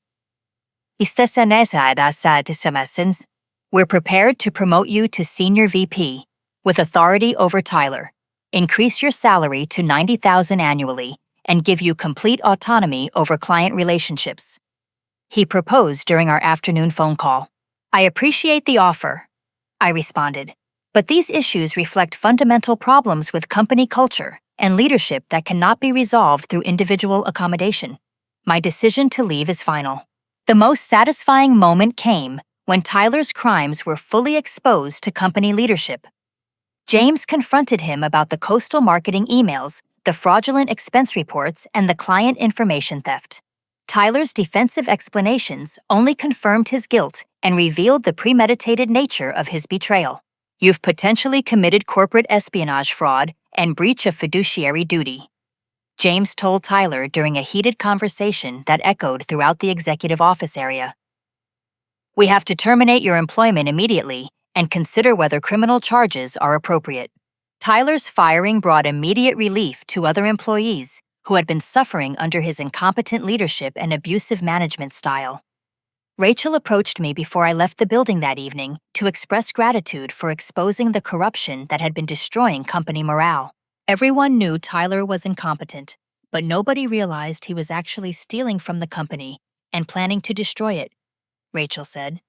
We're prepared to promote you to Senior VP, with authority over Tyler, increase your salary to $90,000 annually, and give you complete autonomy over client relationships, he proposed during our afternoon phone call. I appreciate the offer, I responded, but these issues reflect fundamental problems with company culture and leadership that cannot be resolved through individual accommodation. My decision to leave is final. The most satisfying moment came when Tyler's crimes were fully exposed to company leadership. James confronted him about the coastal marketing emails, the fraudulent expense reports, and the client information theft. Tyler's defensive explanations only confirmed his guilt and revealed the premeditated nature of his betrayal. You've potentially committed corporate espionage fraud and breach of fiduciary duty, James told Tyler during a heated conversation that echoed throughout the executive office area. We have to terminate your employment immediately and consider whether criminal charges are appropriate. Tyler's firing brought immediate relief to other employees who had been suffering under his incompetent leadership and abusive management style. Rachel approached me before I left the building that evening to express gratitude for exposing the corruption that had been destroying company morale. Everyone knew Tyler was incompetent, but nobody realized he was actually stealing from the company and planning to destroy it, Rachel said.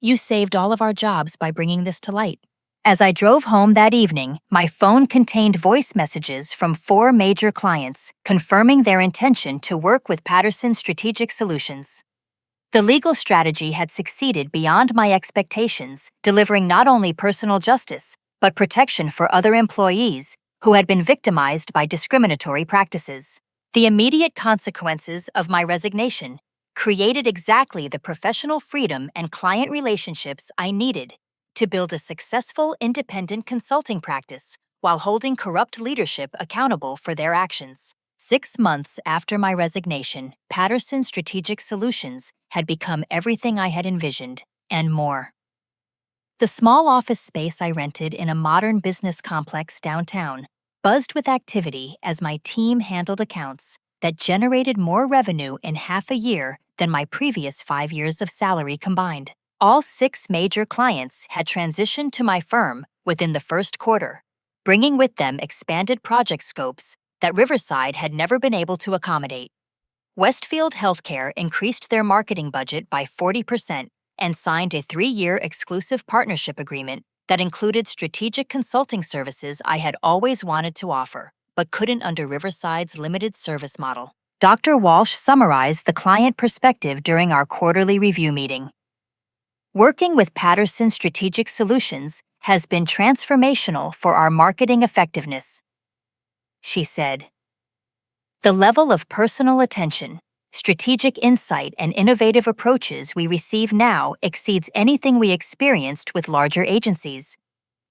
You saved all of our jobs by bringing this to light. As I drove home that evening, my phone contained voice messages from 4 major clients confirming their intention to work with Patterson Strategic Solutions. The legal strategy had succeeded beyond my expectations, delivering not only personal justice, but protection for other employees who had been victimized by discriminatory practices. The immediate consequences of my resignation created exactly the professional freedom and client relationships I needed to build a successful independent consulting practice while holding corrupt leadership accountable for their actions. 6 months after my resignation, Patterson Strategic Solutions had become everything I had envisioned, and more. The small office space I rented in a modern business complex downtown buzzed with activity as my team handled accounts that generated more revenue in half a year than my previous 5 years of salary combined. All 6 major clients had transitioned to my firm within the first quarter, bringing with them expanded project scopes that Riverside had never been able to accommodate. Westfield Healthcare increased their marketing budget by 40% and signed a 3-year exclusive partnership agreement that included strategic consulting services I had always wanted to offer, but couldn't under Riverside's limited service model. Dr. Walsh summarized the client perspective during our quarterly review meeting. Working with Patterson Strategic Solutions has been transformational for our marketing effectiveness, she said. The level of personal attention, strategic insight, and innovative approaches we receive now exceeds anything we experienced with larger agencies.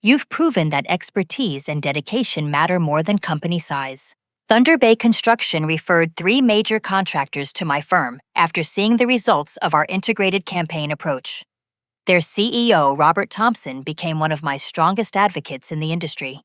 You've proven that expertise and dedication matter more than company size. Thunder Bay Construction referred 3 major contractors to my firm after seeing the results of our integrated campaign approach. Their CEO, Robert Thompson, became one of my strongest advocates in the industry.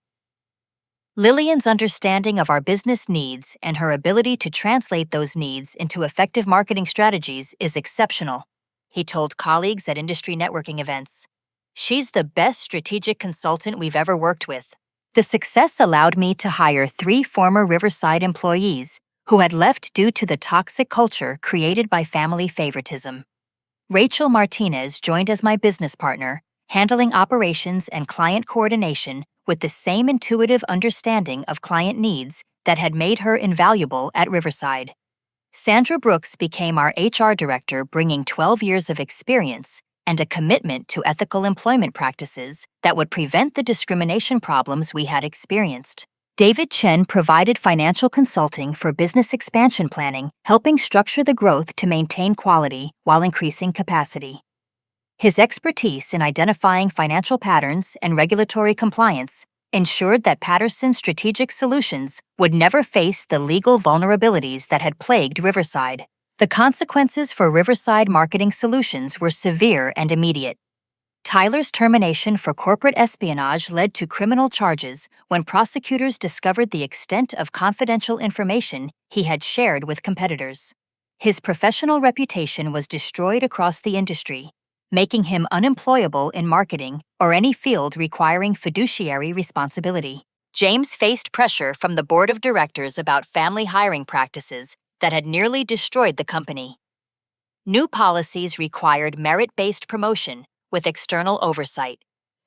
Lillian's understanding of our business needs and her ability to translate those needs into effective marketing strategies is exceptional, he told colleagues at industry networking events. She's the best strategic consultant we've ever worked with. The success allowed me to hire 3 former Riverside employees who had left due to the toxic culture created by family favoritism. Rachel Martinez joined as my business partner, handling operations and client coordination with the same intuitive understanding of client needs that had made her invaluable at Riverside. Sandra Brooks became our HR director, bringing 12 years of experience and a commitment to ethical employment practices that would prevent the discrimination problems we had experienced. David Chen provided financial consulting for business expansion planning, helping structure the growth to maintain quality while increasing capacity. His expertise in identifying financial patterns and regulatory compliance ensured that Patterson Strategic Solutions would never face the legal vulnerabilities that had plagued Riverside. The consequences for Riverside Marketing Solutions were severe and immediate. Tyler's termination for corporate espionage led to criminal charges when prosecutors discovered the extent of confidential information he had shared with competitors. His professional reputation was destroyed across the industry, making him unemployable in marketing or any field requiring fiduciary responsibility. James faced pressure from the board of directors about family hiring practices that had nearly destroyed the company. New policies required merit-based promotion with external oversight,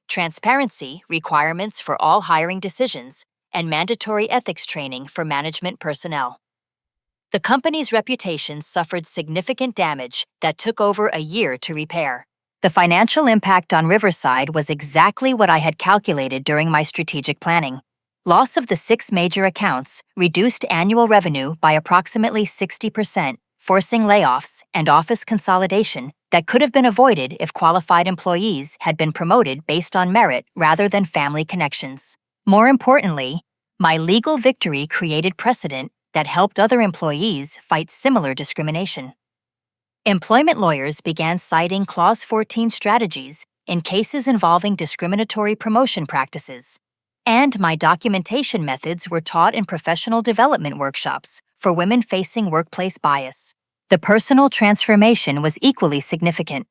transparency requirements for all hiring decisions, and mandatory ethics training for management personnel. The company's reputation suffered significant damage that took over a year to repair. The financial impact on Riverside was exactly what I had calculated during my strategic planning. Loss of the 6 major accounts reduced annual revenue by approximately 60%, forcing layoffs and office consolidation that could have been avoided if qualified employees had been promoted based on merit rather than family connections. More importantly, my legal victory created precedent that helped other employees fight similar discrimination. Employment lawyers began citing Clause 14 strategies in cases involving discriminatory promotion practices, and my documentation methods were taught in professional development workshops for women facing workplace bias. The personal transformation was equally significant.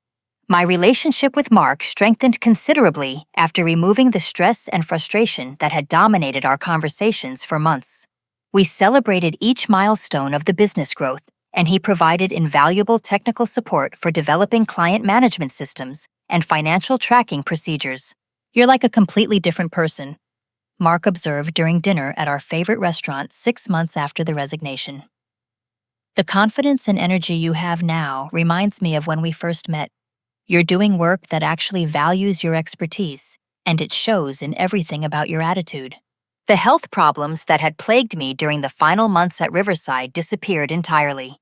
My relationship with Mark strengthened considerably after removing the stress and frustration that had dominated our conversations for months. We celebrated each milestone of the business growth, and he provided invaluable technical support for developing client management systems and financial tracking procedures. "You're like a completely different person," Mark observed during dinner at our favorite restaurant 6 months after the resignation. "The confidence and energy you have now reminds me of when we first met. You're doing work that actually values your expertise, and it shows in everything about your attitude." The health problems that had plagued me during the final months at Riverside disappeared entirely.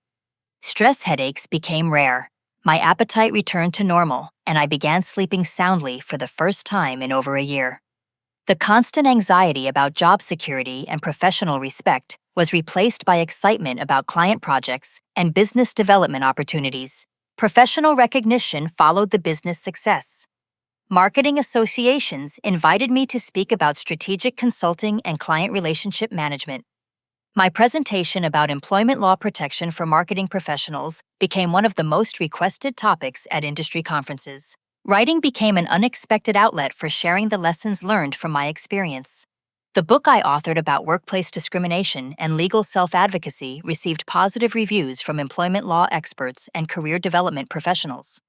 Stress headaches became rare. My appetite returned to normal, and I began sleeping soundly for the first time in over a year. The constant anxiety about job security and professional respect was replaced by excitement about client projects and business development opportunities. Professional recognition followed the business success. Marketing associations invited me to speak about strategic consulting and client relationship management. My presentation about employment law protection for marketing professionals became one of the most requested topics at industry conferences. Writing became an unexpected outlet for sharing the lessons learned from my experience. The book I authored about workplace discrimination and legal self-advocacy received positive reviews from employment law experts and career development professionals.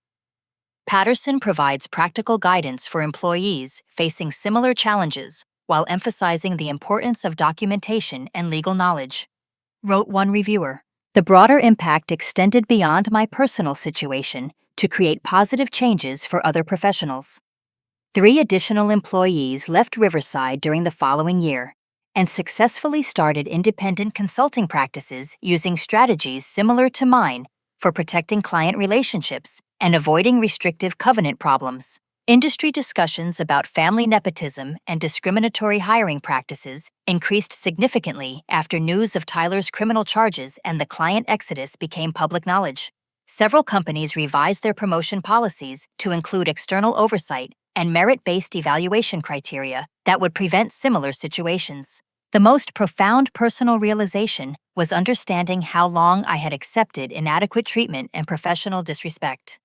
Patterson provides practical guidance for employees facing similar challenges while emphasizing the importance of documentation and legal knowledge. Wrote one reviewer. The broader impact extended beyond my personal situation to create positive changes for other professionals. 3 additional employees left Riverside during the following year and successfully started independent consulting practices using strategies similar to mine for protecting client relationships and avoiding restrictive covenant problems. Industry discussions about family nepotism and discriminatory hiring practices increased significantly after news of Tyler's criminal charges and the client exodus became public knowledge. Several companies revised their promotion policies to include external oversight and merit-based evaluation criteria that would prevent similar situations. The most profound personal realization was understanding how long I had accepted inadequate treatment and professional disrespect.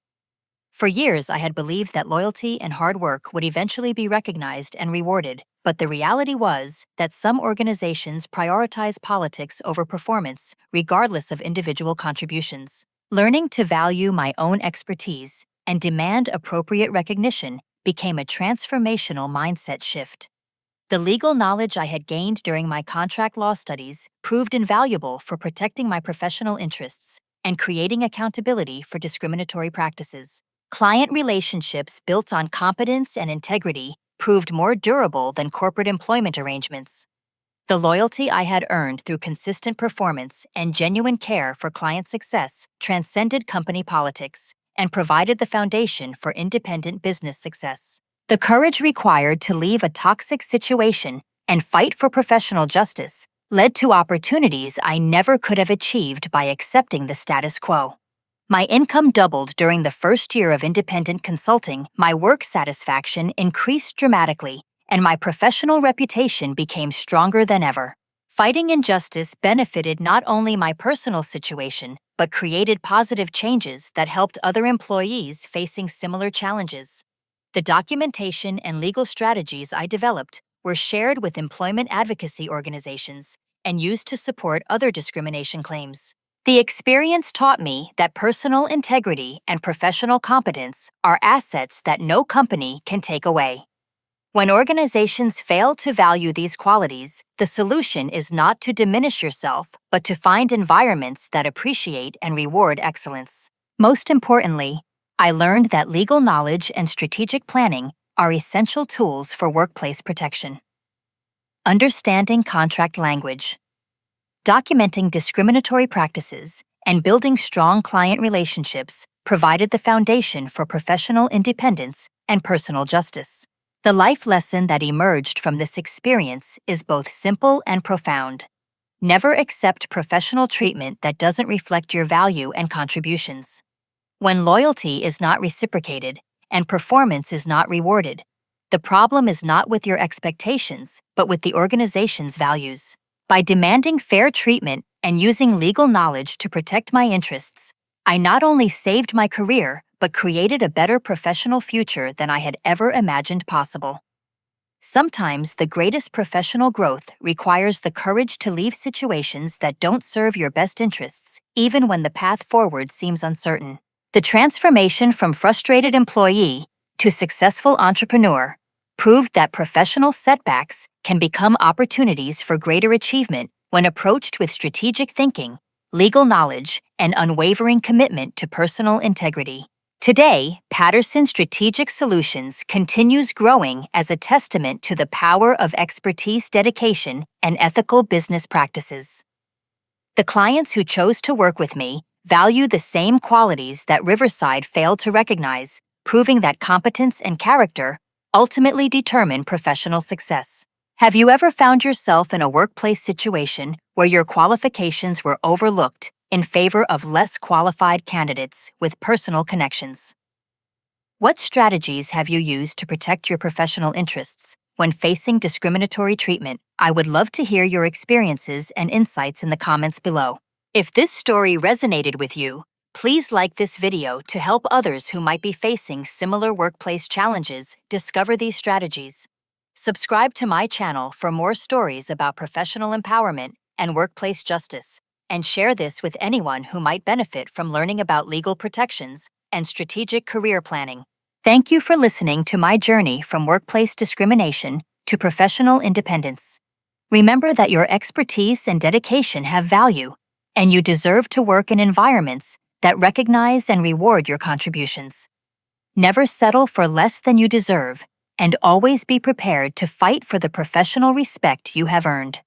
For years, I had believed that loyalty and hard work would eventually be recognized and rewarded, but the reality was that some organizations prioritize politics over performance, regardless of individual contributions. Learning to value my own expertise and demand appropriate recognition became a transformational mindset shift. The legal knowledge I had gained during my contract law studies proved invaluable for protecting my professional interests and creating accountability for discriminatory practices. Client relationships built on competence and integrity proved more durable than corporate employment arrangements. The loyalty I had earned through consistent performance and genuine care for client success transcended company politics and provided the foundation for independent business success. The courage required to leave a toxic situation and fight for professional justice led to opportunities I never could have achieved by accepting the status quo. My income doubled during the first year of independent consulting, my work satisfaction increased dramatically, and my professional reputation became stronger than ever. Fighting injustice benefited not only my personal situation, but created positive changes that helped other employees facing similar challenges. The documentation and legal strategies I developed were shared with employment advocacy organizations and used to support other discrimination claims. The experience taught me that personal integrity and professional competence are assets that no company can take away. When organizations fail to value these qualities, the solution is not to diminish yourself, but to find environments that appreciate and reward excellence. Most importantly, I learned that legal knowledge and strategic planning are essential tools for workplace protection. Understanding contract language. Documenting discriminatory practices and building strong client relationships provided the foundation for professional independence and personal justice. The life lesson that emerged from this experience is both simple and profound. Never accept professional treatment that doesn't reflect your value and contributions. When loyalty is not reciprocated and performance is not rewarded, the problem is not with your expectations, but with the organization's values. By demanding fair treatment and using legal knowledge to protect my interests, I not only saved my career, but created a better professional future than I had ever imagined possible. Sometimes the greatest professional growth requires the courage to leave situations that don't serve your best interests, even when the path forward seems uncertain. The transformation from frustrated employee to successful entrepreneur proved that professional setbacks can become opportunities for greater achievement when approached with strategic thinking, legal knowledge, and unwavering commitment to personal integrity. Today, Patterson Strategic Solutions continues growing as a testament to the power of expertise, dedication, and ethical business practices. The clients who chose to work with me value the same qualities that Riverside failed to recognize, proving that competence and character ultimately determine professional success. Have you ever found yourself in a workplace situation where your qualifications were overlooked in favor of less qualified candidates with personal connections? What strategies have you used to protect your professional interests when facing discriminatory treatment? I would love to hear your experiences and insights in the comments below. If this story resonated with you, please like this video to help others who might be facing similar workplace challenges discover these strategies. Subscribe to my channel for more stories about professional empowerment and workplace justice, and share this with anyone who might benefit from learning about legal protections and strategic career planning. Thank you for listening to my journey from workplace discrimination to professional independence. Remember that your expertise and dedication have value, and you deserve to work in environments that recognize and reward your contributions. Never settle for less than you deserve, and always be prepared to fight for the professional respect you have earned.